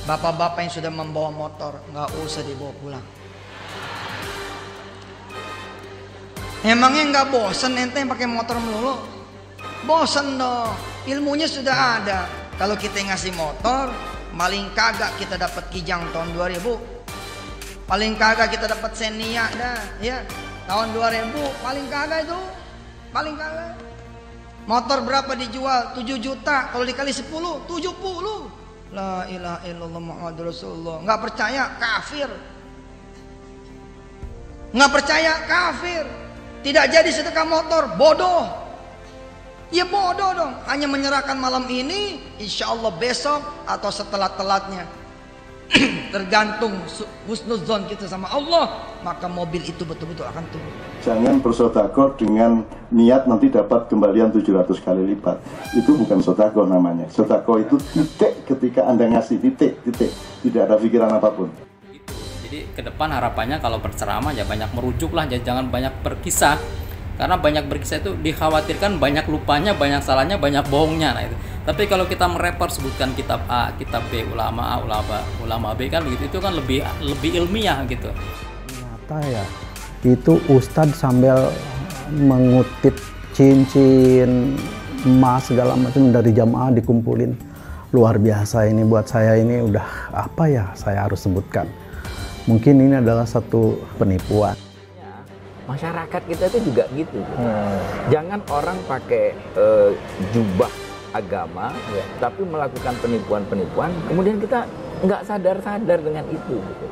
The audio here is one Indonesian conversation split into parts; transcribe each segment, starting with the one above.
Bapak-bapak yang sudah membawa motor, nggak usah dibawa pulang. Emangnya nggak bosen ente yang pakai motor melulu? Bosen dong. Ilmunya sudah ada. Kalau kita ngasih motor, paling kagak kita dapat Kijang tahun 2000. Paling kagak kita dapat Xenia dah, ya. Tahun 2000 paling kagak itu. Paling kagak. Motor berapa dijual? 7 juta. Kalau dikali 10, 70. La ilaha illallah Muhammadur Rasulullah. Nggak percaya, kafir. Nggak percaya, kafir. Tidak jadi sedekah motor, bodoh. Ya bodoh dong. Hanya menyerahkan malam ini, insya Allah besok atau setelah telatnya. Tergantung husnuzon kita sama Allah, maka mobil itu betul-betul akan turun. Jangan bersedekah dengan niat nanti dapat kembalian 700 kali lipat. Itu bukan sedekah namanya. Sedekah itu titik ketika Anda ngasih, titik. Tidak ada pikiran apapun. Jadi ke depan harapannya kalau berceramah ya banyak merujuk lah, jangan banyak berkisah. Karena banyak berkisah itu dikhawatirkan banyak lupanya, banyak salahnya, banyak bohongnya. Nah, itu. Tapi kalau kita merepar sebutkan kitab A, kitab B, ulama A, ulama B kan begitu, itu kan lebih ilmiah gitu. Ternyata ya, itu Ustadz sambil mengutip cincin emas segala macam dari jamaah dikumpulin. Luar biasa ini, buat saya ini udah apa ya saya harus sebutkan. Mungkin ini adalah satu penipuan. Masyarakat kita itu juga gitu. Jangan orang pakai jubah agama, tapi melakukan penipuan-penipuan, kemudian kita nggak sadar-sadar dengan itu. Gitu.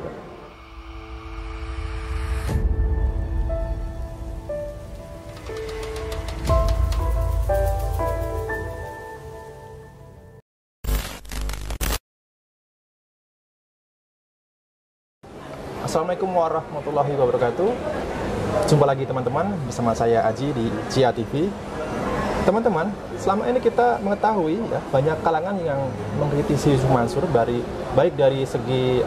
Assalamualaikum warahmatullahi wabarakatuh. Jumpa lagi teman-teman bersama saya Aji di Cia TV. Teman-teman, selama ini kita mengetahui ya, banyak kalangan yang mengkritisi Yusuf Mansur baik dari segi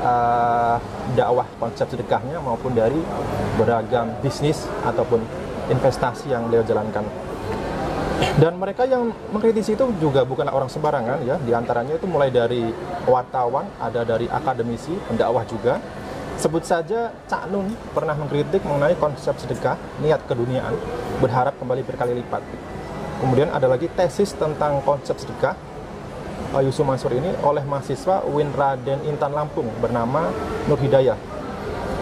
dakwah konsep sedekahnya maupun dari beragam bisnis ataupun investasi yang beliau jalankan. Dan mereka yang mengkritisi itu juga bukanlah orang sembarangan ya. Di antaranya itu mulai dari wartawan, ada dari akademisi, pendakwah juga. Sebut saja Cak Nun pernah mengkritik mengenai konsep sedekah, niat keduniaan, berharap kembali berkali lipat. Kemudian ada lagi tesis tentang konsep sedekah Yusuf Mansur ini oleh mahasiswa UIN Raden Intan Lampung bernama Nur Hidayah.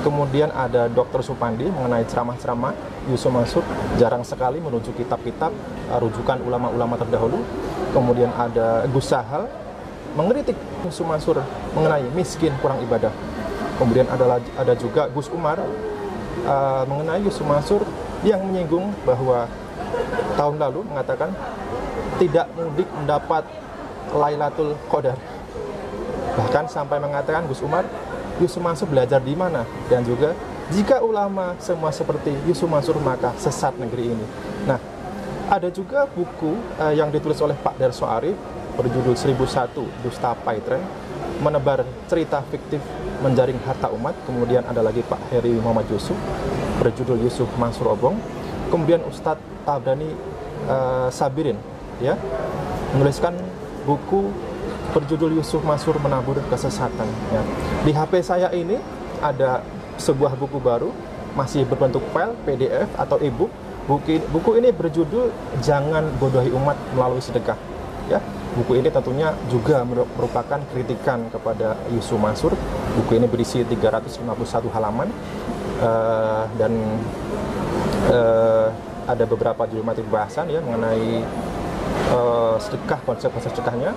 Kemudian ada Dr. Supandi mengenai ceramah-ceramah Yusuf Mansur, jarang sekali menuju kitab-kitab rujukan ulama-ulama terdahulu. Kemudian ada Gus Sahal mengkritik Yusuf Mansur mengenai miskin kurang ibadah. Kemudian ada juga Gus Umar mengenai Yusuf Mansur yang menyinggung bahwa tahun lalu mengatakan tidak mudik mendapat Lailatul Qadar. Bahkan sampai mengatakan Gus Umar, Yusuf Mansur belajar di mana? Dan juga jika ulama semua seperti Yusuf Mansur maka sesat negeri ini. Nah, ada juga buku yang ditulis oleh Pak Darso Arif berjudul 1001 Dusta Paitren, menebar cerita fiktif menjaring harta umat. Kemudian ada lagi Pak Heri Muhammad Yusuf berjudul Yusuf Mansur Obong. Kemudian Ustadz Tabrani Sabirin ya menuliskan buku berjudul Yusuf Mansur Menabur Kesesatan ya. Di HP saya ini ada sebuah buku baru masih berbentuk file PDF atau e-book. Buku ini berjudul Jangan Bodohi Umat Melalui Sedekah ya. Buku ini tentunya juga merupakan kritikan kepada Yusuf Mansur. Buku ini berisi 351 halaman dan ada beberapa judul materi bahasan ya mengenai sedekah, konsep-konsep sedekahnya.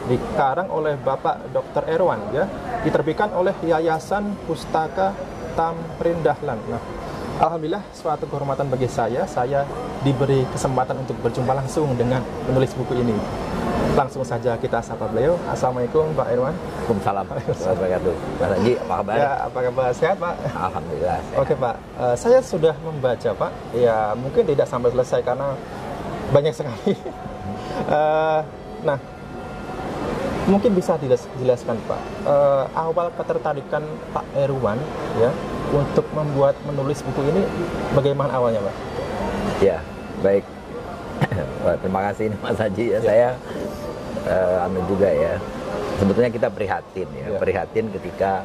Dikarang oleh Bapak Dr. Erwan ya, diterbitkan oleh Yayasan Pustaka Tamrin Dahlan. Nah, alhamdulillah suatu kehormatan bagi saya diberi kesempatan untuk berjumpa langsung dengan penulis buku ini. Langsung saja kita sapa beliau. Assalamualaikum Pak Erwan. Waalaikumsalam warahmatullahi wabarakatuh. Pak Haji, apa kabar? Ya, apa kabar? Sehat Pak? Alhamdulillah sehat. Oke Pak, saya sudah membaca Pak. Ya mungkin tidak sampai selesai karena banyak sekali. Nah, mungkin bisa dijelaskan Pak, awal ketertarikan Pak Erwan ya untuk menulis buku ini bagaimana awalnya Pak? Ya, baik. Terima kasih Mas Haji ya. Saya juga ya. sebetulnya kita prihatin ya, prihatin ketika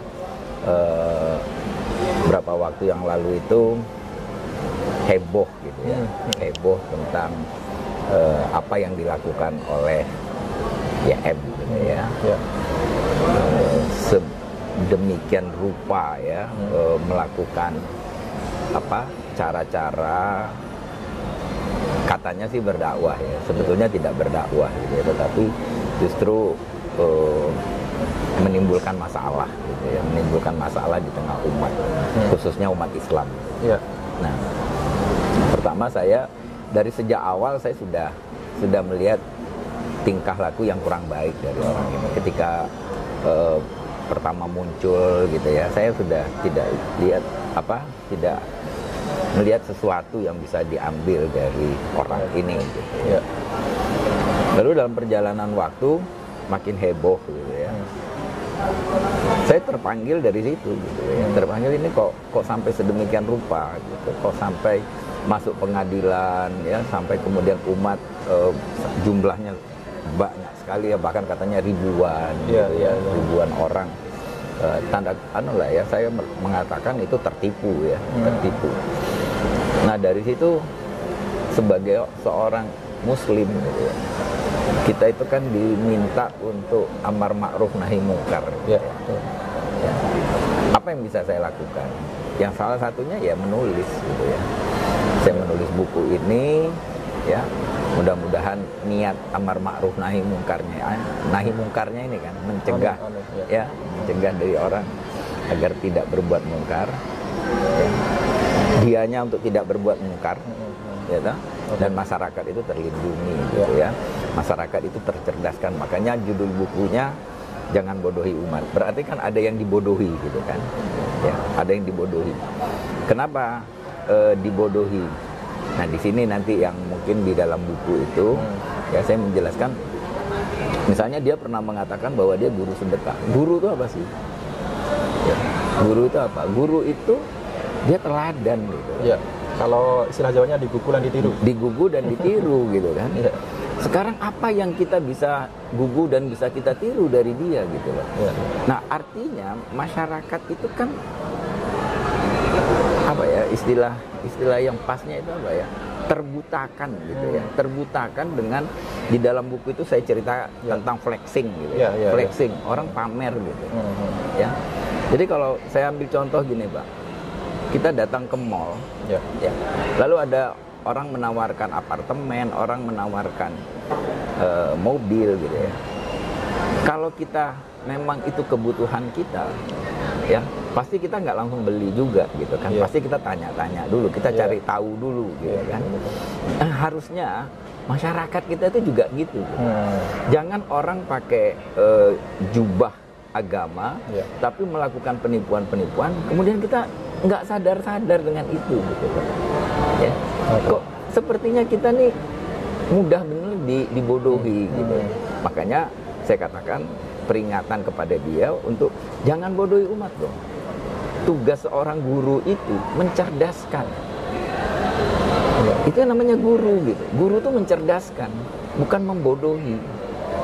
beberapa waktu yang lalu itu heboh gitu ya, heboh tentang apa yang dilakukan oleh YM gitu ya, sedemikian rupa ya, melakukan apa cara-cara katanya sih berdakwah ya, sebetulnya tidak berdakwah gitu ya, tetapi justru menimbulkan masalah gitu ya, menimbulkan masalah di tengah umat, khususnya umat Islam. Nah, pertama saya dari sejak awal saya sudah melihat tingkah laku yang kurang baik dari orang ini. Ketika pertama muncul gitu ya, saya sudah tidak melihat sesuatu yang bisa diambil dari orang ini gitu. Lalu dalam perjalanan waktu makin heboh gitu ya. Saya terpanggil dari situ gitu ya. Terpanggil ini kok sampai sedemikian rupa gitu. Kok sampai masuk pengadilan ya, sampai kemudian umat jumlahnya banyak sekali ya, bahkan katanya ribuan gitu ya, ribuan orang. Tanda lah ya, saya mengatakan itu tertipu ya, tertipu. Nah, dari situ sebagai seorang muslim gitu ya, kita itu kan diminta untuk amar ma'ruf nahi mungkar. Ya. Apa yang bisa saya lakukan? Yang salah satunya ya menulis gitu ya. Saya menulis buku ini ya, mudah-mudahan niat amar ma'ruf nahi mungkarnya ini kan mencegah ya, mencegah dari orang agar tidak berbuat mungkar ya. Dianya untuk tidak berbuat mungkar ya toh? Dan masyarakat itu terlindungi gitu ya. Masyarakat itu tercerdaskan. Makanya judul bukunya Jangan Bodohi Umat. Berarti kan ada yang dibodohi gitu kan. Ya, ada yang dibodohi. Kenapa dibodohi? Nah, di sini nanti yang mungkin di dalam buku itu ya saya menjelaskan, misalnya dia pernah mengatakan bahwa dia guru sedekah. Guru itu apa sih? Ya, guru itu apa? Guru itu dia teladan gitu. Ya. Kalau istilah Jawanya digugu dan ditiru. Digugu dan ditiru gitu kan. Sekarang apa yang kita bisa gugu dan bisa kita tiru dari dia gitu loh. Nah, artinya masyarakat itu kan apa ya, istilah yang pasnya itu apa ya, terbutakan gitu ya, terbutakan dengan di dalam buku itu saya cerita tentang flexing gitu, flexing, orang pamer gitu, ya. Jadi kalau saya ambil contoh gini Pak, kita datang ke mall, ya, lalu ada orang menawarkan apartemen, orang menawarkan mobil gitu ya. Kalau kita memang itu kebutuhan kita, ya pasti kita nggak langsung beli juga gitu kan, pasti kita tanya-tanya dulu, kita cari tahu dulu gitu kan. Harusnya masyarakat kita itu juga gitu. Jangan orang pakai jubah agama, tapi melakukan penipuan-penipuan, kemudian kita nggak sadar-sadar dengan itu gitu kan. Ya. Kok sepertinya kita nih mudah benar dibodohi gitu. Makanya saya katakan peringatan kepada dia untuk jangan bodohi umat dong. Tugas seorang guru itu mencerdaskan. Itu yang namanya guru gitu. Guru itu mencerdaskan, bukan membodohi.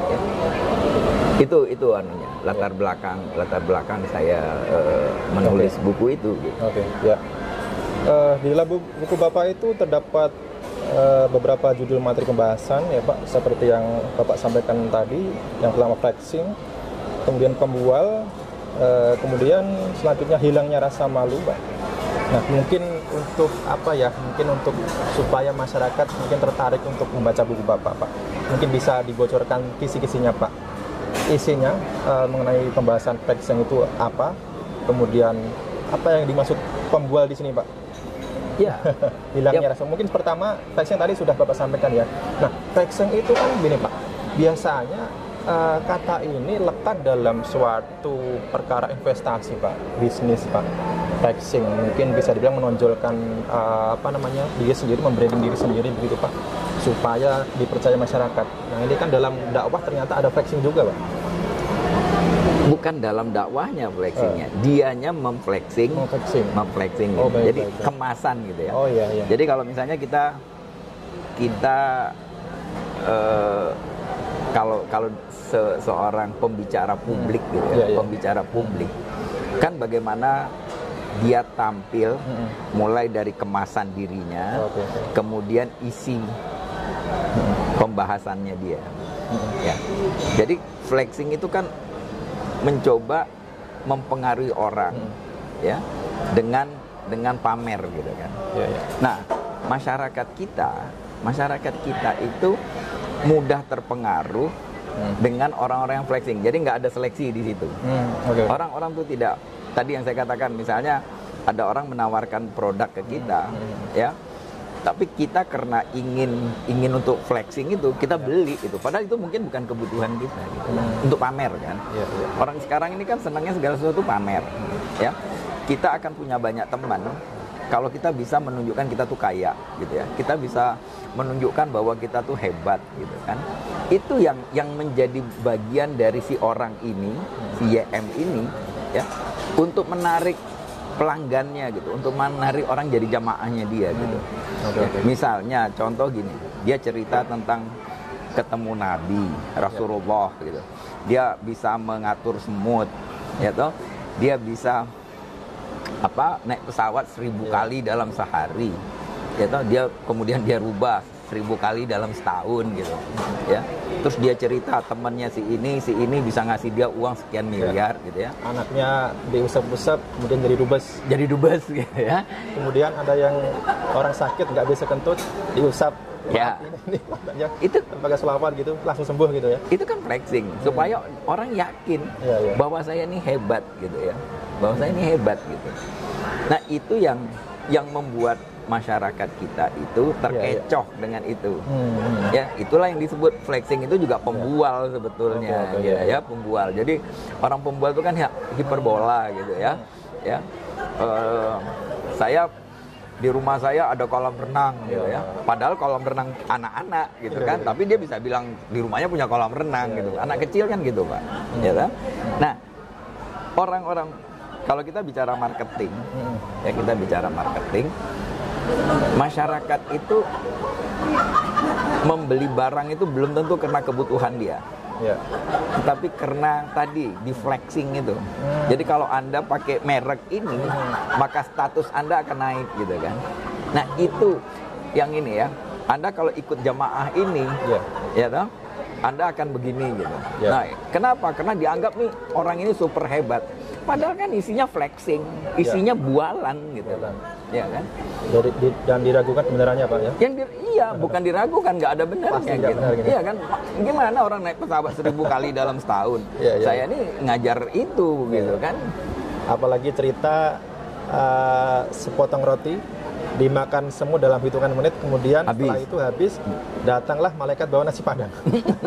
Ya. Itu anunya, latar belakang saya menulis buku itu gitu. Di dalam buku Bapak itu terdapat beberapa judul materi pembahasan ya Pak, seperti yang Bapak sampaikan tadi, yang pertama flexing, kemudian pembual, kemudian selanjutnya hilangnya rasa malu Pak. Nah, mungkin untuk apa ya, mungkin untuk supaya masyarakat mungkin tertarik untuk membaca buku Bapak Pak, mungkin bisa dibocorkan kisi-kisinya Pak, isinya mengenai pembahasan flexing itu apa, kemudian apa yang dimaksud pembual di sini Pak. Ya, hilangnya rasa. Mungkin pertama flexing tadi sudah Bapak sampaikan ya. Nah, flexing itu kan gini Pak, biasanya kata ini lekat dalam suatu perkara investasi Pak, bisnis Pak. Flexing mungkin bisa dibilang menonjolkan diri sendiri, membranding diri sendiri begitu Pak, supaya dipercaya masyarakat. Nah, ini kan dalam dakwah ternyata ada flexing juga Pak. Bukan dalam dakwahnya flexingnya, dianya memflexing gitu. Jadi kemasan gitu ya. Jadi kalau misalnya kita kalau seorang pembicara publik gitu ya, pembicara publik kan bagaimana dia tampil mulai dari kemasan dirinya, kemudian isi pembahasannya dia. Ya. Jadi flexing itu kan mencoba mempengaruhi orang, ya, dengan pamer gitu kan. Nah, masyarakat kita itu mudah terpengaruh dengan orang-orang yang flexing. Jadi nggak ada seleksi di situ. Orang-orang tuh tidak. Tadi yang saya katakan, misalnya ada orang menawarkan produk ke kita, ya. Tapi kita karena ingin untuk flexing itu, kita beli itu. Padahal itu mungkin bukan kebutuhan kita gitu. Untuk pamer kan. Orang sekarang ini kan senangnya segala sesuatu pamer, ya. Kita akan punya banyak teman kalau kita bisa menunjukkan kita tuh kaya gitu ya. Kita bisa menunjukkan bahwa kita tuh hebat gitu kan. Itu yang menjadi bagian dari si orang ini, si YM ini, ya, untuk menarik pelanggannya gitu, untuk menarik orang jadi jamaahnya dia gitu. Misalnya contoh gini, dia cerita tentang ketemu Nabi Rasulullah gitu. Dia bisa mengatur semut, ya toh. Dia bisa naik pesawat 1000 kali dalam sehari, ya toh. Dia kemudian dia rubah 1000 kali dalam setahun gitu, ya. Terus dia cerita temannya si ini bisa ngasih dia uang sekian miliar gitu ya. Anaknya diusap-usap kemudian jadi dubes gitu ya. Kemudian ada yang orang sakit nggak bisa kentut diusap, ya. Itu pakai selawat gitu langsung sembuh gitu ya. Itu kan flexing supaya orang yakin bahwa saya ini hebat gitu ya. Bahwa saya ini hebat gitu. Nah, itu yang membuat masyarakat kita itu terkecoh dengan itu. Ya, itulah yang disebut flexing itu juga pembual sebetulnya, ya, pembual. Jadi orang pembual itu kan hiperbola gitu ya. Ya. Saya di rumah saya ada kolam renang gitu ya. Padahal kolam renang anak-anak gitu kan, tapi dia bisa bilang di rumahnya punya kolam renang gitu. Anak kecil kan gitu, Pak. Ya kan? Nah, orang-orang kalau kita bicara marketing, ya kita bicara marketing, masyarakat itu membeli barang itu belum tentu karena kebutuhan dia, tapi karena tadi di flexing itu. Jadi kalau Anda pakai merek ini, maka status Anda akan naik gitu kan. Nah, itu yang ini ya. Anda kalau ikut jamaah ini, ya toh, Anda akan begini gitu. Nah, kenapa? Karena dianggap nih orang ini super hebat. Padahal kan isinya flexing, isinya bualan gitu, ya kan? Dan diragukan kebenarannya, Pak ya? Bukan diragukan, nggak ada benarnya gitu. Iya kan? Gimana orang naik pesawat 1000 kali dalam setahun? Saya ini ngajar itu gitu kan? Apalagi cerita sepotong roti dimakan semut dalam hitungan menit, kemudian setelah itu habis, datanglah malaikat bawa nasi padang.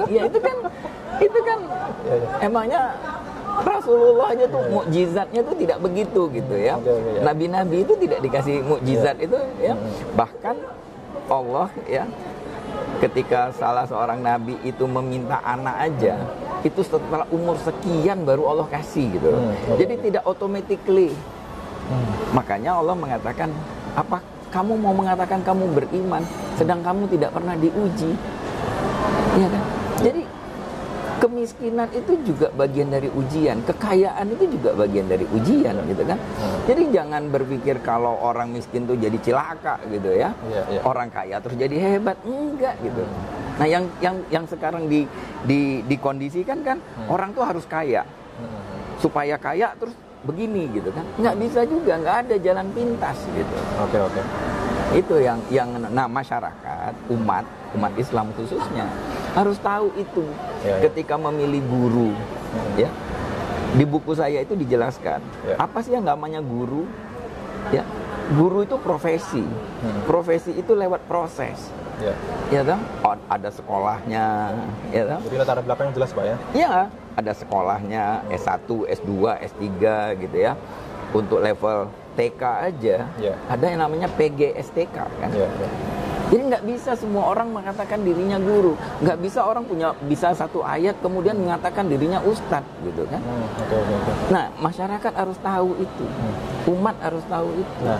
Iya, itu kan emangnya Rasulullah aja tuh mukjizatnya tuh tidak begitu gitu ya. Nabi-nabi itu tidak dikasih mukjizat itu ya. Bahkan Allah ya, ketika salah seorang nabi itu meminta anak aja, itu setelah umur sekian baru Allah kasih gitu. Jadi tidak automatically. Makanya Allah mengatakan, apa kamu mau mengatakan kamu beriman sedang kamu tidak pernah diuji? Iya kan? Jadi kemiskinan itu juga bagian dari ujian, kekayaan itu juga bagian dari ujian gitu kan. Jadi jangan berpikir kalau orang miskin tuh jadi cilaka gitu ya. Orang kaya terus jadi hebat, enggak gitu. Nah, yang sekarang dikondisikan kan orang tuh harus kaya. Supaya kaya terus begini gitu kan. Nggak bisa juga, nggak ada jalan pintas gitu. Oke. Itu yang masyarakat, umat Islam khususnya harus tahu itu ketika memilih guru. Ya, di buku saya itu dijelaskan apa sih yang namanya guru. Ya, guru itu profesi. Profesi itu lewat proses. Ya kan? Ada sekolahnya. Ya kan? Jadi latar belakangnya jelas, Pak ya. Iya, ada sekolahnya S1, S2, S3 gitu ya. Untuk level TK aja ada yang namanya PGSTK kan. Jadi nggak bisa semua orang mengatakan dirinya guru, nggak bisa orang bisa satu ayat kemudian mengatakan dirinya ustadz gitu kan. Nah, masyarakat harus tahu itu, umat harus tahu itu. Nah,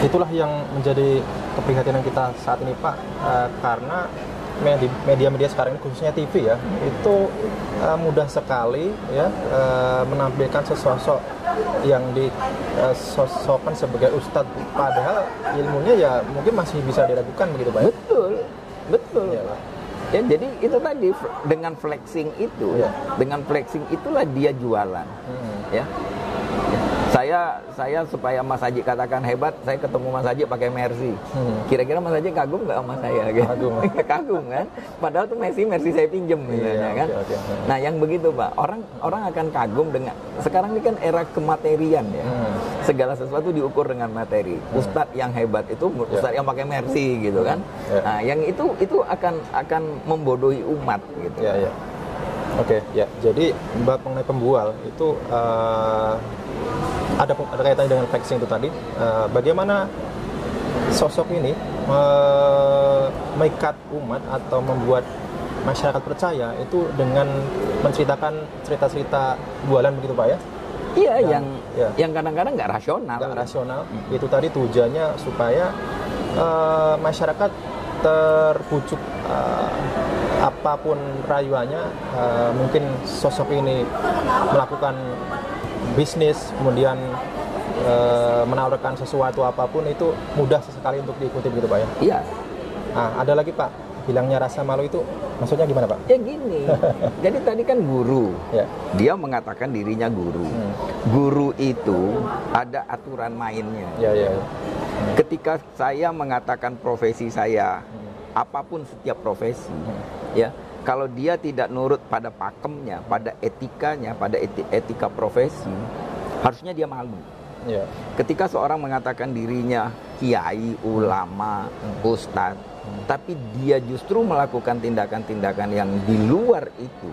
itulah yang menjadi keprihatinan kita saat ini, Pak, karena media-media sekarang ini khususnya TV ya, itu mudah sekali ya menampilkan sosok yang disosokkan sebagai ustadz, padahal ilmunya ya mungkin masih bisa diragukan begitu Pak ya? Betul ya, Pak. Ya, jadi itu tadi dengan flexing itu, dengan flexing itulah dia jualan. Ya. Saya supaya Mas Haji katakan hebat, saya ketemu Mas Haji pakai Mercy. Kira-kira Mas Haji kagum nggak sama saya? Gitu? Kagum kan? Padahal tuh Mercy saya pinjem misalnya kan. Nah yang begitu Pak, orang akan kagum dengan sekarang ini kan era kematerian ya. Segala sesuatu diukur dengan materi. Ustadz yang hebat itu ustadz yang pakai Mercy gitu kan. Nah yang itu akan membodohi umat gitu. Oke, ya. Jadi mengenai pembual itu ada kaitannya dengan flexing itu tadi. Bagaimana sosok ini mengikat umat atau membuat masyarakat percaya itu dengan menceritakan cerita-cerita bualan begitu Pak ya? Iya, yang kadang-kadang nggak rasional. Nggak rasional. Itu tadi tujuannya supaya masyarakat terbujuk apapun rayuannya, mungkin sosok ini melakukan bisnis, kemudian menawarkan sesuatu apapun itu mudah sekali untuk diikuti begitu Pak ya? Iya. Nah, ada lagi Pak, hilangnya rasa malu itu maksudnya gimana Pak? Ya gini, jadi tadi kan guru, dia mengatakan dirinya guru. Guru itu ada aturan mainnya. Ketika saya mengatakan profesi saya, apapun setiap profesi, ya kalau dia tidak nurut pada pakemnya, pada etikanya, pada etika profesi, harusnya dia malu. Ketika seorang mengatakan dirinya kiai, ulama, ustadz, tapi dia justru melakukan tindakan-tindakan yang di luar itu,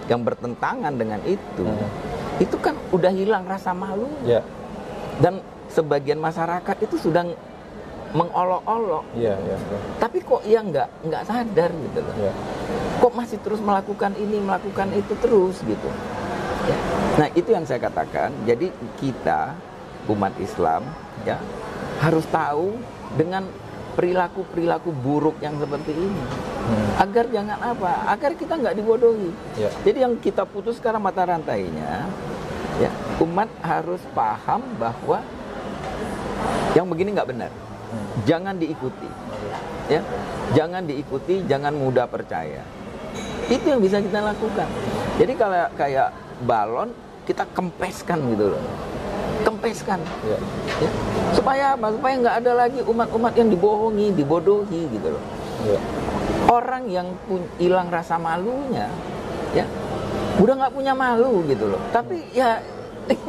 yang bertentangan dengan itu kan udah hilang rasa malu. Dan sebagian masyarakat itu sudah mengolok-olok, tapi kok ya nggak sadar gitu loh. Kok masih terus melakukan ini, melakukan itu terus gitu. Nah itu yang saya katakan. Jadi kita umat Islam ya harus tahu dengan perilaku buruk yang seperti ini, agar jangan apa, agar kita nggak dibodohi. Jadi yang kita putus sekarang mata rantainya, ya umat harus paham bahwa yang begini nggak benar. Jangan diikuti, ya. Jangan diikuti, jangan mudah percaya. Itu yang bisa kita lakukan. Jadi kalau kayak balon kita kempeskan gitu loh, kempeskan, ya. Supaya apa? Supaya nggak ada lagi umat-umat yang dibohongi, dibodohi gitu loh. Orang yang hilang rasa malunya, ya, udah nggak punya malu gitu loh. Tapi ya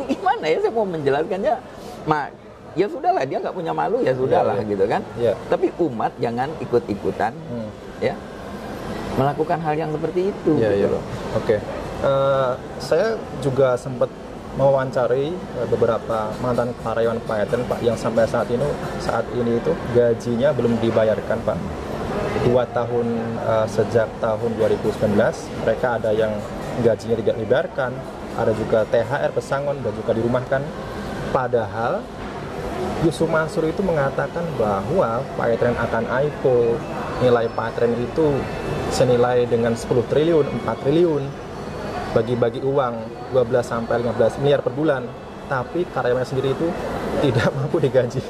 gimana ya? Saya mau menjelaskannya, ya sudahlah, dia nggak punya malu, ya sudahlah gitu kan. Tapi umat jangan ikut-ikutan ya melakukan hal yang seperti itu gitu loh. Oke. Saya juga sempat mewawancari beberapa mantan karyawan Payetren Pak yang sampai saat ini itu gajinya belum dibayarkan Pak. 2 tahun sejak tahun 2019 mereka ada yang gajinya tidak dibayarkan, ada juga THR pesangon dan juga dirumahkan. Padahal Yusuf Mansur itu mengatakan bahwa Payetren akan IPO, nilai Payetren itu senilai dengan 10 triliun, 4 triliun, bagi-bagi uang 12-15 miliar per bulan, tapi karyawannya sendiri itu tidak mampu digaji.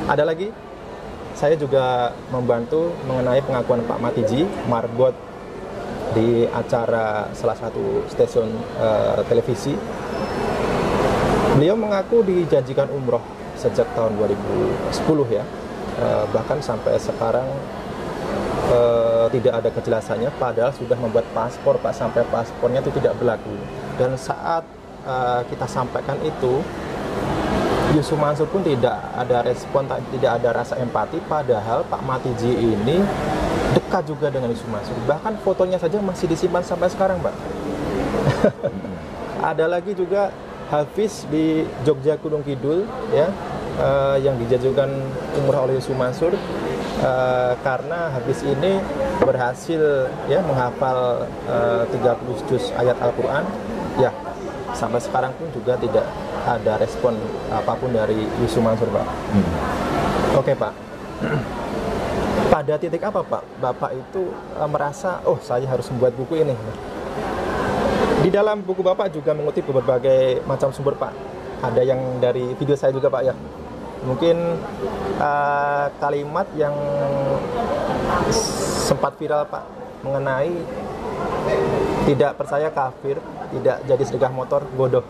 Ada lagi, saya juga membantu mengenai pengakuan Pak Matiji, marbot di acara salah satu stasiun televisi. Beliau mengaku dijanjikan umroh sejak tahun 2010 ya, bahkan sampai sekarang tidak ada kejelasannya, padahal sudah membuat paspor Pak, sampai paspornya itu tidak berlaku. Dan saat kita sampaikan itu, Yusuf Mansur pun tidak ada respon, tidak ada rasa empati, padahal Pak Matiji ini dekat juga dengan Yusuf Mansur, bahkan fotonya saja masih disimpan sampai sekarang Pak. Ada lagi juga Hafiz di Jogja Gunung Kidul ya, yang dijanjikan umrah oleh Yusuf Mansur, karena Hafiz ini berhasil ya menghafal 30 juz ayat Al-Quran ya, sampai sekarang pun juga tidak ada respon apapun dari Yusuf Mansur Pak. Oke Pak, pada titik apa Pak Bapak itu merasa saya harus membuat buku ini? Di dalam buku Bapak juga mengutip berbagai macam sumber Pak. Ada yang dari video saya juga Pak ya. Mungkin kalimat yang sempat viral Pak mengenai tidak percaya kafir, tidak jadi sedekah motor bodoh.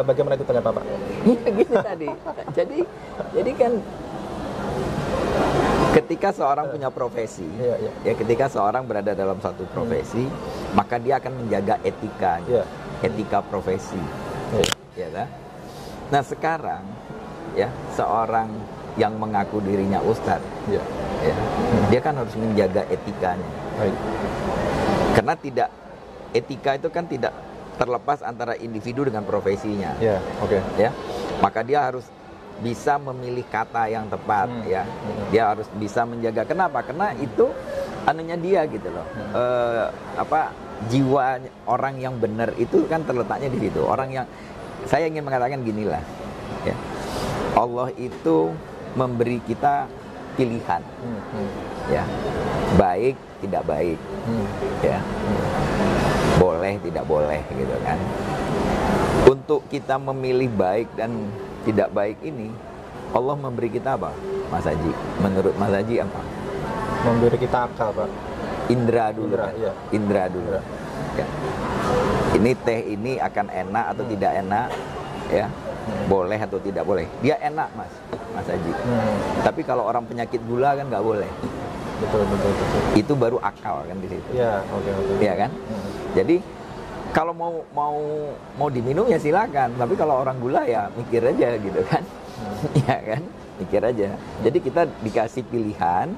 Bagaimana itu tanggapan Pak? Gitu tadi. Jadi kan ketika seorang punya profesi, ya ketika seorang berada dalam satu profesi, maka dia akan menjaga etika, etika profesi, ya kan? Nah sekarang, ya seorang yang mengaku dirinya ustadz, ya, dia kan harus menjaga etikanya, karena etika itu kan tidak terlepas antara individu dengan profesinya, ya, maka dia harus bisa memilih kata yang tepat, ya. Dia harus bisa menjaga. Kenapa? Karena itu anunya dia gitu loh. Jiwa orang yang benar itu kan terletaknya di situ. Orang yang saya ingin mengatakan ginilah, ya. Allah itu memberi kita pilihan, ya. Baik, tidak baik, ya. Boleh, tidak boleh, gitu kan. Untuk kita memilih baik dan tidak baik ini, Allah memberi kita apa, Mas Haji? Menurut Mas Haji apa? Memberi kita akal, Pak. Indra dulu, Indra, kan? Iya. Indra dulu. Ya. Ini teh ini akan enak atau tidak enak, ya? Boleh atau tidak boleh? Dia enak, Mas Haji. Tapi kalau orang penyakit gula kan nggak boleh. Betul. Itu baru akal kan di situ. Ya, oke. Iya kan? Jadi kalau mau diminum ya silakan, tapi kalau orang gula ya mikir aja gitu kan, ya kan, mikir aja. Jadi kita dikasih pilihan,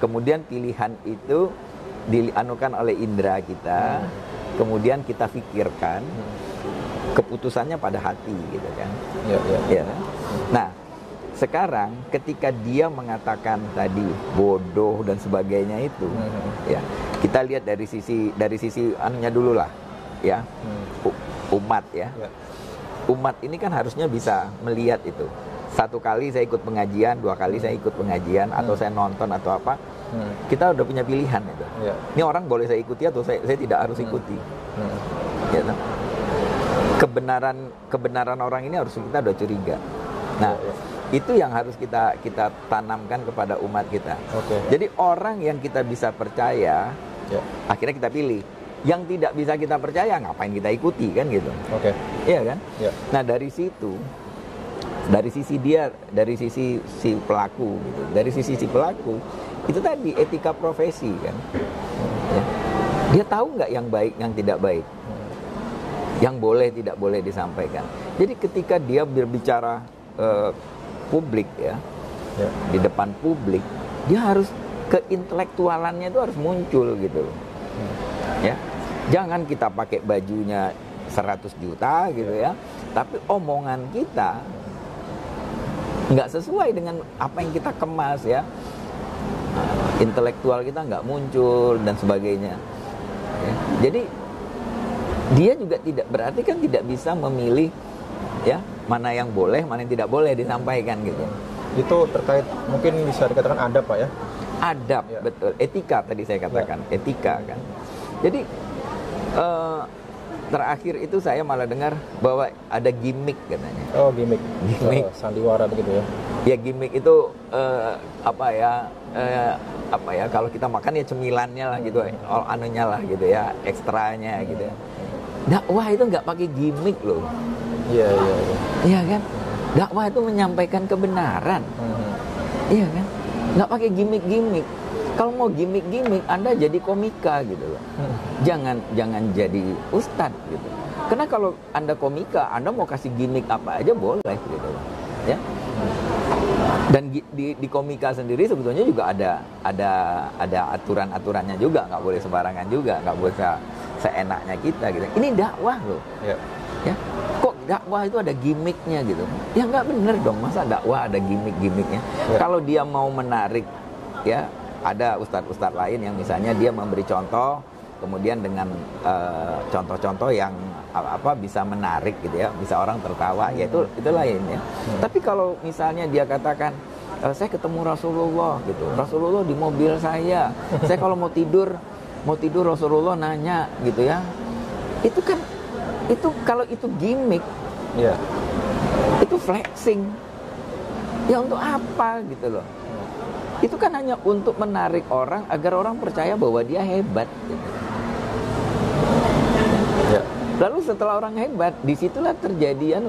kemudian pilihan itu dianukan oleh indera kita, kemudian kita pikirkan, keputusannya pada hati gitu kan. Ya. Nah, sekarang ketika dia mengatakan tadi bodoh dan sebagainya itu, ya kita lihat dari sisi anunya dulu lah. Ya, umat ya. Umat ini kan harusnya bisa melihat itu. Satu kali saya ikut pengajian, 2 kali saya ikut pengajian, atau saya nonton atau apa, kita udah punya pilihan itu. Ini orang boleh saya ikuti atau saya tidak harus ikuti. Ya, kebenaran orang ini harus kita udah curiga. Nah, itu yang harus kita tanamkan kepada umat kita. Jadi orang yang kita bisa percaya, akhirnya kita pilih. Yang tidak bisa kita percaya, ngapain kita ikuti kan gitu. Iya kan? Nah dari situ, dari sisi si pelaku gitu. Dari sisi si pelaku itu tadi etika profesi kan. Ya. Dia tahu nggak yang baik, yang tidak baik, yang boleh tidak boleh disampaikan. Jadi ketika dia berbicara publik ya, di depan publik, dia harus keintelektualannya itu harus muncul gitu. Ya, jangan kita pakai bajunya 100 juta gitu ya, tapi omongan kita nggak sesuai dengan apa yang kita kemas ya, intelektual kita nggak muncul dan sebagainya ya. Jadi dia juga tidak berarti kan tidak bisa memilih ya mana yang boleh, mana yang tidak boleh disampaikan gitu. Itu terkait mungkin bisa dikatakan adab Pak ya. Adab, betul. Etika tadi saya katakan, etika kan. Jadi terakhir itu saya malah dengar bahwa ada gimmick katanya. Oh, gimmick. Sandiwara begitu ya. Ya gimmick itu apa ya kalau kita makan ya cemilannya lah gitu, anunya lah gitu ya, ekstranya gitu. Dakwah itu nggak pakai gimmick loh. Iya. Iya kan? Dakwah itu menyampaikan kebenaran. Iya kan? Nggak pakai gimmick-gimmick. Kalau mau gimmick-gimmick, Anda jadi komika gitu loh. Jangan jadi ustadz gitu. Karena kalau Anda komika, Anda mau kasih gimmick apa aja boleh gitu loh. Ya. Dan di komika sendiri sebetulnya juga ada aturan-aturannya juga, nggak boleh sembarangan juga, nggak boleh seenaknya kita gitu. Ini dakwah loh. Ya. Kok dakwah itu ada gimmicknya gitu? Ya nggak bener dong, masa dakwah ada gimmick-gimmicknya? Kalau dia mau menarik ya, ada ustadz-ustadz lain yang misalnya dia memberi contoh, kemudian dengan contoh-contoh yang bisa menarik gitu ya, bisa orang tertawa, ya itu lain ya. Tapi kalau misalnya dia katakan saya ketemu Rasulullah gitu. Rasulullah di mobil saya. Saya kalau mau tidur Rasulullah nanya gitu ya. Itu kan kalau itu gimmick. Iya. Itu flexing. Ya untuk apa gitu loh. Itu kan hanya untuk menarik orang agar orang percaya bahwa dia hebat gitu. Ya. Lalu setelah orang hebat, disitulah terjadi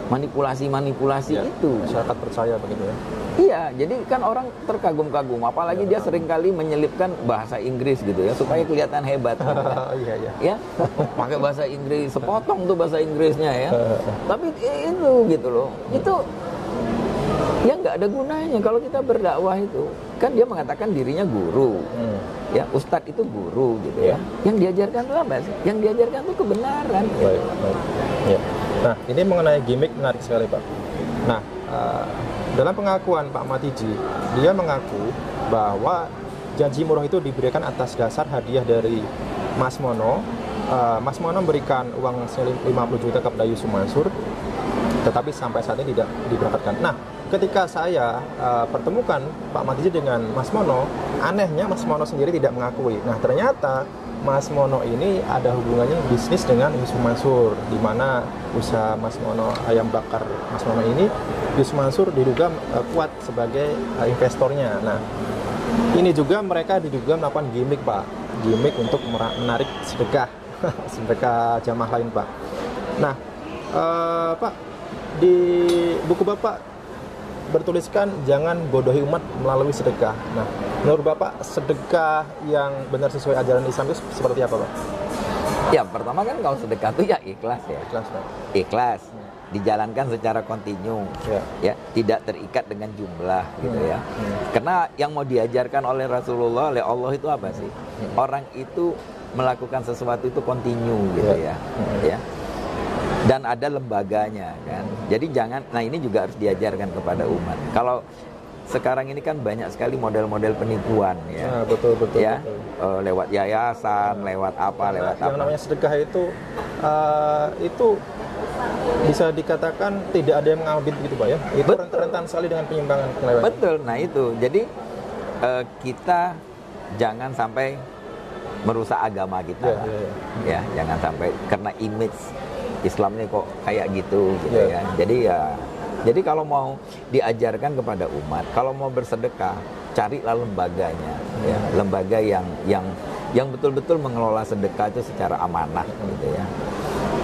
manipulasi-manipulasi itu. Masyarakat percaya begitu ya. Iya, jadi kan orang terkagum-kagum, apalagi dia seringkali menyelipkan bahasa Inggris gitu ya, supaya kelihatan hebat. Iya. Ya, pakai bahasa Inggris, sepotong tuh bahasa Inggrisnya ya. Tapi itu gitu loh, itu ya nggak ada gunanya kalau kita berdakwah itu. Kan dia mengatakan dirinya guru, ya ustadz itu guru gitu ya. Yang diajarkan itu apa sih? Yang diajarkan itu kebenaran. Baik. Ya. Nah, ini mengenai gimmick menarik sekali Pak. Nah, dalam pengakuan Pak Matiji, dia mengaku bahwa janji murah itu diberikan atas dasar hadiah dari Mas Mono. Mas Mono memberikan uang 50 juta kepada Yusuf Mansur, tetapi sampai saat ini tidak diberangkatkan. Nah, ketika saya pertemukan Pak Matiji dengan Mas Mono, anehnya Mas Mono sendiri tidak mengakui. Nah, ternyata Mas Mono ini ada hubungannya bisnis dengan Yusuf Mansur, di mana usaha Mas Mono ayam bakar Mas Mono ini, Yusuf Mansur diduga kuat sebagai investornya. Nah, ini juga mereka diduga melakukan gimmick Pak, gimmick untuk menarik sedekah, sedekah jamaah lain Pak. Nah, Pak, di buku Bapak bertuliskan jangan bodohi umat melalui sedekah. Nah, menurut Bapak sedekah yang benar sesuai ajaran Islam itu seperti apa Pak? Ya, pertama kan kalau sedekah itu ya ikhlas ya. Ikhlas Pak. Ikhlas. Dijalankan secara kontinu. Ya, tidak terikat dengan jumlah gitu ya. Karena yang mau diajarkan oleh Rasulullah, oleh Allah itu apa sih? Orang itu melakukan sesuatu itu kontinu gitu ya. Ya. Dan ada lembaganya kan. Jadi jangan, nah ini juga harus diajarkan kepada umat. Kalau sekarang ini kan banyak sekali model-model penipuan ya. Betul. Ya, lewat yayasan, lewat apa. Yang namanya sedekah itu bisa dikatakan tidak ada yang mengambil begitu Pak ya. Itu rentan sekali dengan penyimpangan penyelewengan. Betul. Nah itu. Jadi kita jangan sampai merusak agama kita. Ya, jangan sampai karena image Islam ini kok kayak gitu ya. Jadi kalau mau diajarkan kepada umat, kalau mau bersedekah, carilah lembaganya ya. Lembaga yang betul-betul mengelola sedekah itu secara amanah gitu ya.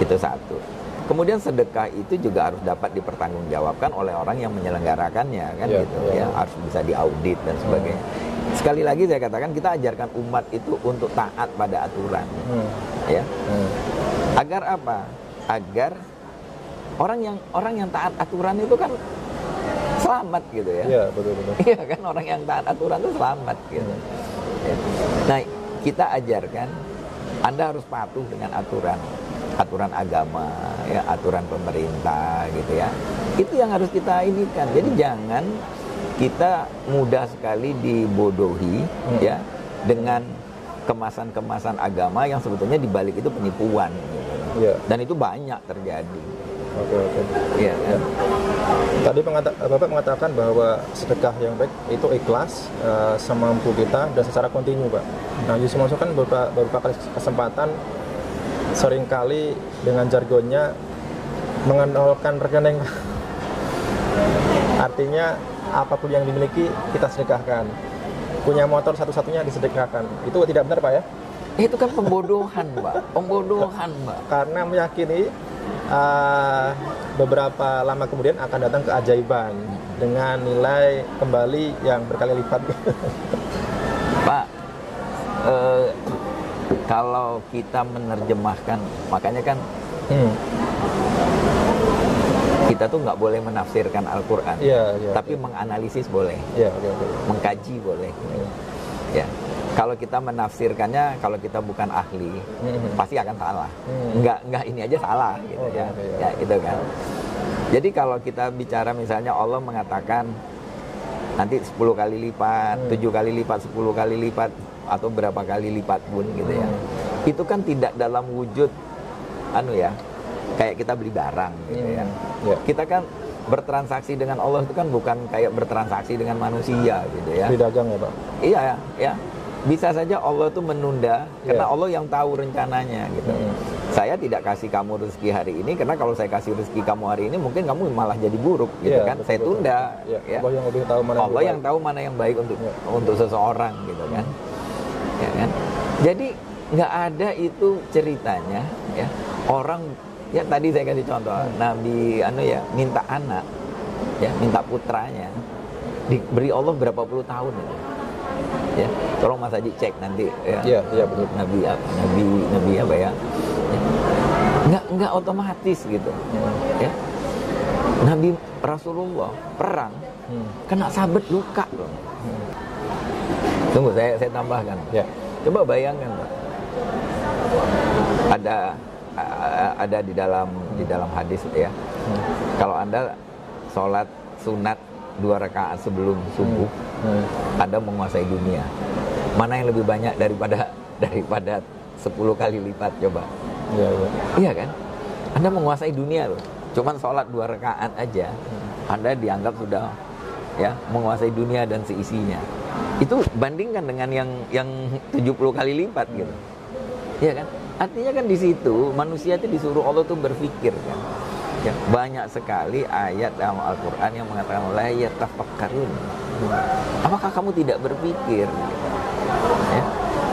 Itu satu. Kemudian sedekah itu juga harus dapat dipertanggungjawabkan oleh orang yang menyelenggarakannya kan gitu ya. Harus bisa diaudit dan sebagainya. Sekali lagi saya katakan kita ajarkan umat itu untuk taat pada aturan. Ya. Agar apa? Agar orang yang taat aturan itu kan selamat gitu ya. Iya, betul. Iya kan, orang yang taat aturan itu selamat gitu. Ya. Nah, kita ajarkan Anda harus patuh dengan aturan agama, ya, aturan pemerintah gitu ya. Itu yang harus kita inikan. Jadi jangan kita mudah sekali dibodohi ya dengan kemasan-kemasan agama yang sebetulnya dibalik itu penipuan gitu. Dan itu banyak terjadi. Oke. Iya kan? Tadi Bapak mengatakan bahwa sedekah yang baik itu ikhlas, semampu kita dan secara kontinu Pak. Nah, Yusuf Mansur kan beberapa kali kesempatan seringkali dengan jargonnya mengenolkan rekening. Artinya apapun yang dimiliki kita sedekahkan. Punya motor satu-satunya disedekahkan. Itu tidak benar Pak ya? Itu kan pembodohan Pak. Karena meyakini beberapa lama kemudian akan datang keajaiban dengan nilai kembali yang berkali lipat. Pak, kalau kita menerjemahkan, makanya kan kita tuh nggak boleh menafsirkan Al-Quran, tapi menganalisis boleh, mengkaji boleh. Ya, kalau kita menafsirkannya, kalau kita bukan ahli, pasti akan salah. Nggak ini aja salah, gitu ya, itu kan. Jadi kalau kita bicara misalnya Allah mengatakan nanti 10 kali lipat, 7 kali lipat, 10 kali lipat, atau berapa kali lipat pun gitu ya. Itu kan tidak dalam wujud kayak kita beli barang gitu ya. Kita kan bertransaksi dengan Allah itu kan bukan kayak bertransaksi dengan manusia gitu ya. Di dagang ya Pak? Iya ya. Bisa saja Allah itu menunda karena Allah yang tahu rencananya gitu. Saya tidak kasih kamu rezeki hari ini karena kalau saya kasih rezeki kamu hari ini mungkin kamu malah jadi buruk gitu kan. Saya tunda. Ya. Allah yang lebih tahu mana Allah yang tahu mana yang baik untuk seseorang gitu kan. Ya kan. Jadi nggak ada itu ceritanya ya orang. Ya tadi saya kasih contoh Nabi minta anak ya, minta putranya diberi Allah berapa puluh tahun ya. Tolong Mas Haji cek nanti ya. Iya betul. Nabi apa ya? Enggak otomatis gitu. Ya. Nabi Rasulullah perang kena sabet luka loh. Tunggu saya tambahkan. Ya. Coba bayangkan Pak. Ada di dalam hadis ya. Kalau Anda sholat sunat 2 rakaat sebelum subuh, Anda menguasai dunia. Mana yang lebih banyak daripada 10 kali lipat coba? Iya kan? Anda menguasai dunia loh. Cuman sholat 2 rakaat aja, Anda dianggap sudah ya menguasai dunia dan seisinya. Itu bandingkan dengan yang 70 kali lipat gitu. Iya kan? Artinya kan di situ manusia itu disuruh Allah tuh berpikir kan. Ya, banyak sekali ayat dalam Al-Qur'an yang mengatakan la yatafakkarun. Apakah kamu tidak berpikir? Ya.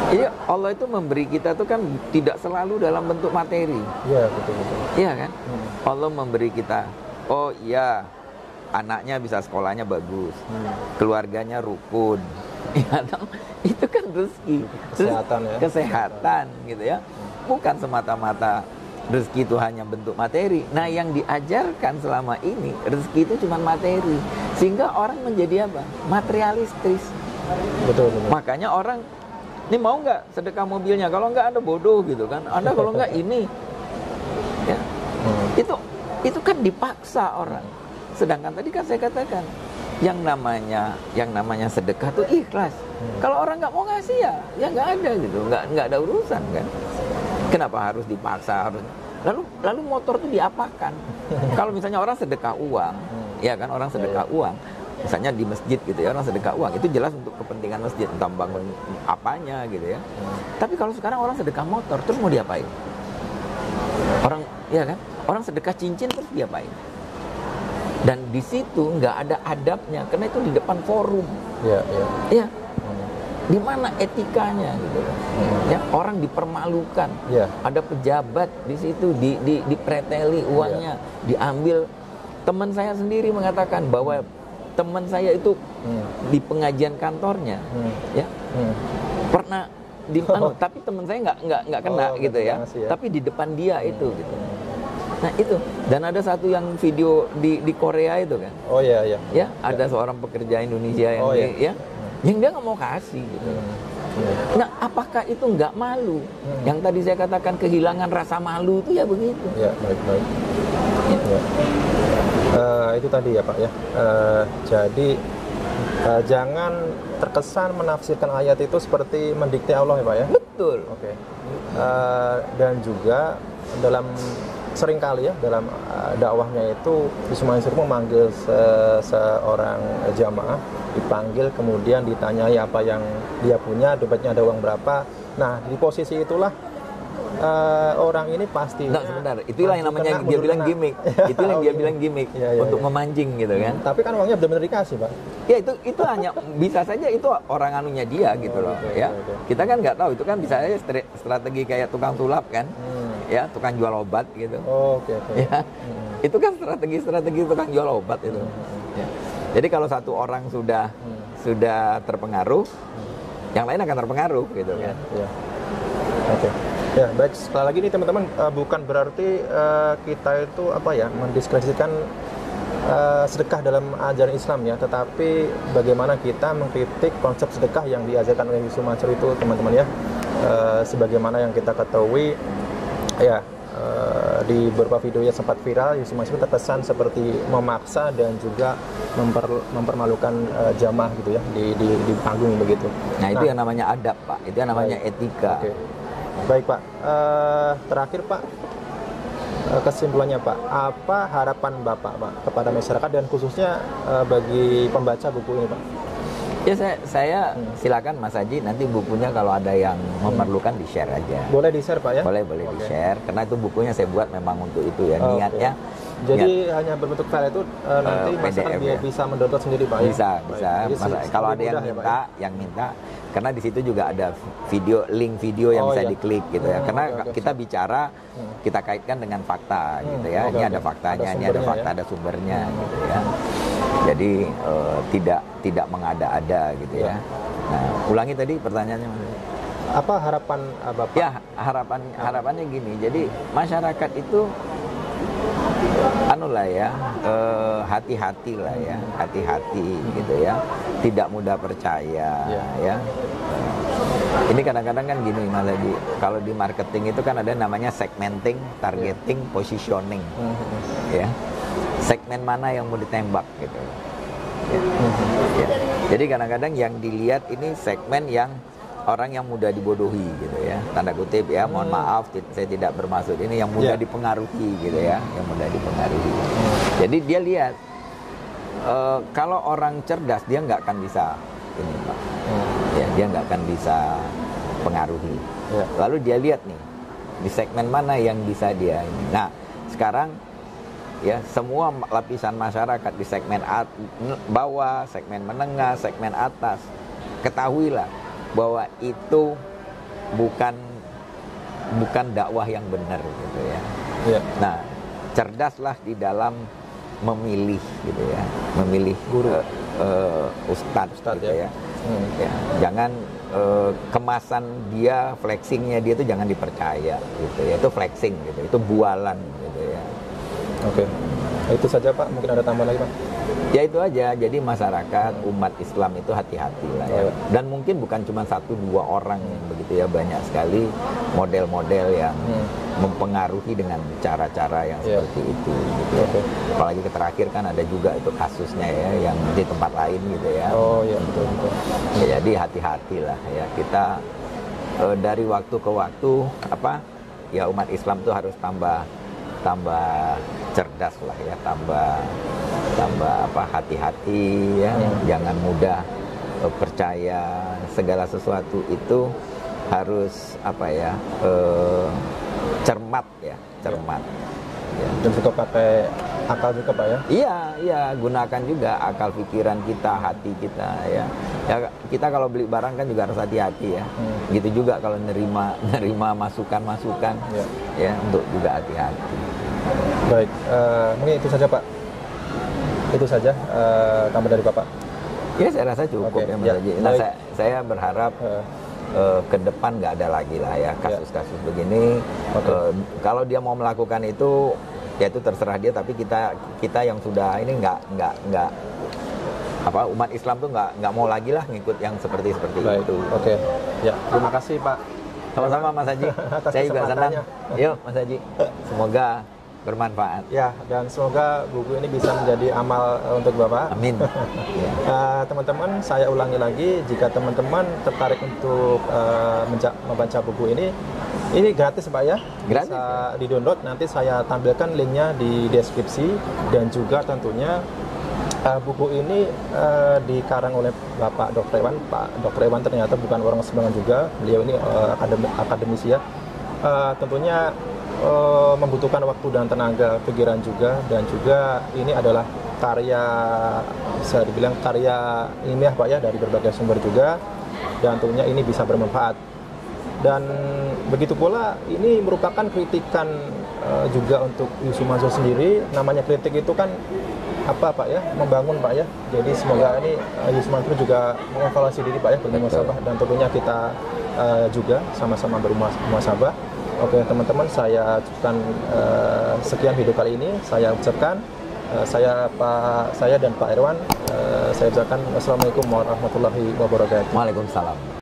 Jadi Allah itu memberi kita tuh kan tidak selalu dalam bentuk materi. Iya, betul. Iya kan? Allah memberi kita, oh iya, anaknya bisa sekolahnya bagus. Keluarganya rukun. Ya, itu kan rezeki. Kesehatan ya. Kesehatan gitu ya. Bukan semata-mata rezeki itu hanya bentuk materi. Nah, yang diajarkan selama ini rezeki itu cuma materi, sehingga orang menjadi apa? Materialistis. Betul. Makanya orang ini mau nggak sedekah mobilnya? Kalau nggak Anda bodoh gitu kan? Anda kalau nggak ini, ya itu kan dipaksa orang. Sedangkan tadi kan saya katakan yang namanya sedekah tuh ikhlas. Kalau orang nggak mau ngasih ya nggak ada gitu, nggak ada urusan kan. Kenapa harus dipaksa? Lalu motor itu diapakan? Kalau misalnya orang sedekah uang, ya kan orang sedekah uang, misalnya di masjid gitu ya, orang sedekah uang itu jelas untuk kepentingan masjid, entah bangun apanya gitu ya. Tapi kalau sekarang orang sedekah motor, terus mau diapain? Orang, ya kan? Orang sedekah cincin terus diapain? Dan di situ nggak ada adabnya, karena itu di depan forum. Ya. Di mana etikanya gitu. Ya, orang dipermalukan. Ada pejabat di situ dipreteli uangnya, diambil. Teman saya sendiri mengatakan bahwa teman saya itu di pengajian kantornya ya. Pernah tapi teman saya nggak kena gitu ya. Tapi di depan dia itu gitu. Nah itu, dan ada satu yang video di Korea itu kan. Ya, ada seorang pekerja Indonesia yang yang dia nggak mau kasih gitu. Nah, apakah itu nggak malu? Yang tadi saya katakan kehilangan rasa malu itu ya begitu. Ya, baik. Itu tadi ya Pak ya. Jadi jangan terkesan menafsirkan ayat itu seperti mendikte Allah ya Pak ya. Betul. Oke. Dan juga seringkali ya dalam dakwahnya itu Yusuf Mansur memanggil seorang jamaah, dipanggil kemudian ditanyai apa yang dia punya, dompetnya ada uang berapa. Nah di posisi itulah orang ini pasti. Nah sebentar, itulah yang namanya dia bilang gimmick. Itulah yang dia bilang gimmick untuk memancing gitu kan. Tapi kan uangnya benar-benar dikasih Pak. Ya itu hanya bisa saja itu orang anunya dia gitu loh ya. Kita kan nggak tahu, itu kan bisa aja strategi kayak tukang sulap kan. Ya, tukang jual obat gitu. Oke. Ya. Itu kan strategi tukang jual obat itu. Ya. Jadi kalau satu orang sudah terpengaruh, yang lain akan terpengaruh gitu kan. Oke. Ya, baik. Sekali lagi nih teman-teman, bukan berarti kita itu mendiskreditkan sedekah dalam ajaran Islam ya, tetapi bagaimana kita mengkritik konsep sedekah yang diajarkan oleh Yusuf Mansur itu teman-teman ya. Sebagaimana yang kita ketahui ya, di beberapa video yang sempat viral, Yusuf Mansur terkesan seperti memaksa dan juga mempermalukan jamaah gitu ya di panggung begitu. Nah itu yang namanya adab Pak, itu yang namanya etika. Baik Pak, terakhir Pak, kesimpulannya Pak, apa harapan Bapak Pak kepada masyarakat dan khususnya bagi pembaca buku ini Pak? Ya saya silakan Mas Haji, nanti bukunya kalau ada yang memerlukan di-share aja. Boleh di-share Pak ya? Boleh di-share, karena itu bukunya saya buat memang untuk itu ya, niatnya. Jadi hanya berbentuk file itu nanti masyarakat PDF, bisa mendownload sendiri Pak ya? Bisa. Kalau ada yang minta, karena di situ juga ada link video yang bisa diklik gitu ya. Karena kita bicara, kita kaitkan dengan fakta gitu ya. Ini ada faktanya, ini ada fakta, ada sumbernya gitu ya. Jadi tidak mengada-ada gitu ya. Nah, ulangi tadi pertanyaannya Mas. Apa harapan Bapak? Ya, harapannya gini. Jadi masyarakat itu hati-hati lah ya, hati-hati gitu ya, tidak mudah percaya ya. Ini kadang-kadang kan gini Mas Haji, kalau di marketing itu kan ada namanya segmenting, targeting, positioning ya. Segmen mana yang mau ditembak gitu ya. Jadi kadang-kadang yang dilihat ini segmen yang orang yang mudah dibodohi gitu ya, tanda kutip ya, mohon maaf saya tidak bermaksud ini, yang mudah dipengaruhi gitu ya, yang mudah dipengaruhi. Jadi dia lihat kalau orang cerdas dia nggak akan bisa ini Pak, ya dia nggak akan bisa pengaruhi. Lalu dia lihat nih di segmen mana yang bisa dia ini. Nah sekarang ya semua lapisan masyarakat di segmen bawah, segmen menengah, segmen atas, ketahuilah bahwa itu bukan dakwah yang benar gitu ya. Nah, cerdaslah di dalam memilih gitu ya, memilih guru, ustadz gitu ya. Ya, jangan kemasan dia, flexingnya dia itu jangan dipercaya gitu ya. Itu flexing gitu, itu bualan gitu ya. Oke. Itu saja Pak, mungkin ada tambahan lagi Pak? Ya itu aja, jadi masyarakat, umat Islam itu hati-hati lah ya. Dan mungkin bukan cuma 1-2 orang yang begitu ya, banyak sekali model-model yang mempengaruhi dengan cara-cara yang seperti itu gitu ya. Apalagi terakhir kan ada juga itu kasusnya ya, yang di tempat lain gitu ya. Oh iya, betul. Ya, jadi hati-hati lah ya, kita dari waktu ke waktu ya umat Islam tuh harus tambah cerdas lah ya, tambah hati-hati ya, jangan mudah percaya segala sesuatu itu, harus cermat ya. Dan juga pakai akal juga Pak ya? Iya, gunakan juga akal pikiran kita, hati kita ya. Ya kita kalau beli barang kan juga harus hati-hati ya. Gitu juga kalau nerima masukan-masukan ya, untuk juga hati-hati. Baik, mungkin itu saja Pak. Itu saja tambah dari Bapak. Ya saya rasa cukup ya Mas Haji. Nah, saya berharap ke depan nggak ada lagi lah ya kasus-kasus begini. Kalau dia mau melakukan itu, ya itu terserah dia. Tapi kita yang sudah ini nggak umat Islam tuh nggak mau lagi lah ngikut yang seperti itu. Oke. Ya, terima kasih Pak. Sama-sama Mas Haji. Saya juga senang. Yuk Mas Haji. Semoga bermanfaat. Ya, dan semoga buku ini bisa menjadi amal untuk Bapak. Amin. Teman-teman, saya ulangi lagi, jika teman-teman tertarik untuk membaca buku ini gratis Pak ya. Gratis. Bisa di-download, nanti saya tampilkan linknya di deskripsi. Dan juga tentunya buku ini dikarang oleh Bapak Dr. Iwan. Pak Dr. Iwan ternyata bukan orang sembarangan juga, beliau ini akademisi ya. Tentunya membutuhkan waktu dan tenaga pikiran juga, dan juga ini adalah karya, bisa dibilang karya ilmiah Pak ya, dari berbagai sumber juga, dan tentunya ini bisa bermanfaat. Dan begitu pula ini merupakan kritikan juga untuk Yusuf Mansur sendiri. Namanya kritik itu kan Pak ya, membangun Pak ya. Jadi semoga ini Yusuf Mansur juga mengevaluasi diri Pak ya, bermuhasabah, dan tentunya kita juga sama-sama bermuhasabah. Oke teman-teman, saya ucapkan sekian video kali ini. Saya ucapkan saya dan Pak Irwan, saya ucapkan Assalamualaikum warahmatullahi wabarakatuh. Waalaikumsalam.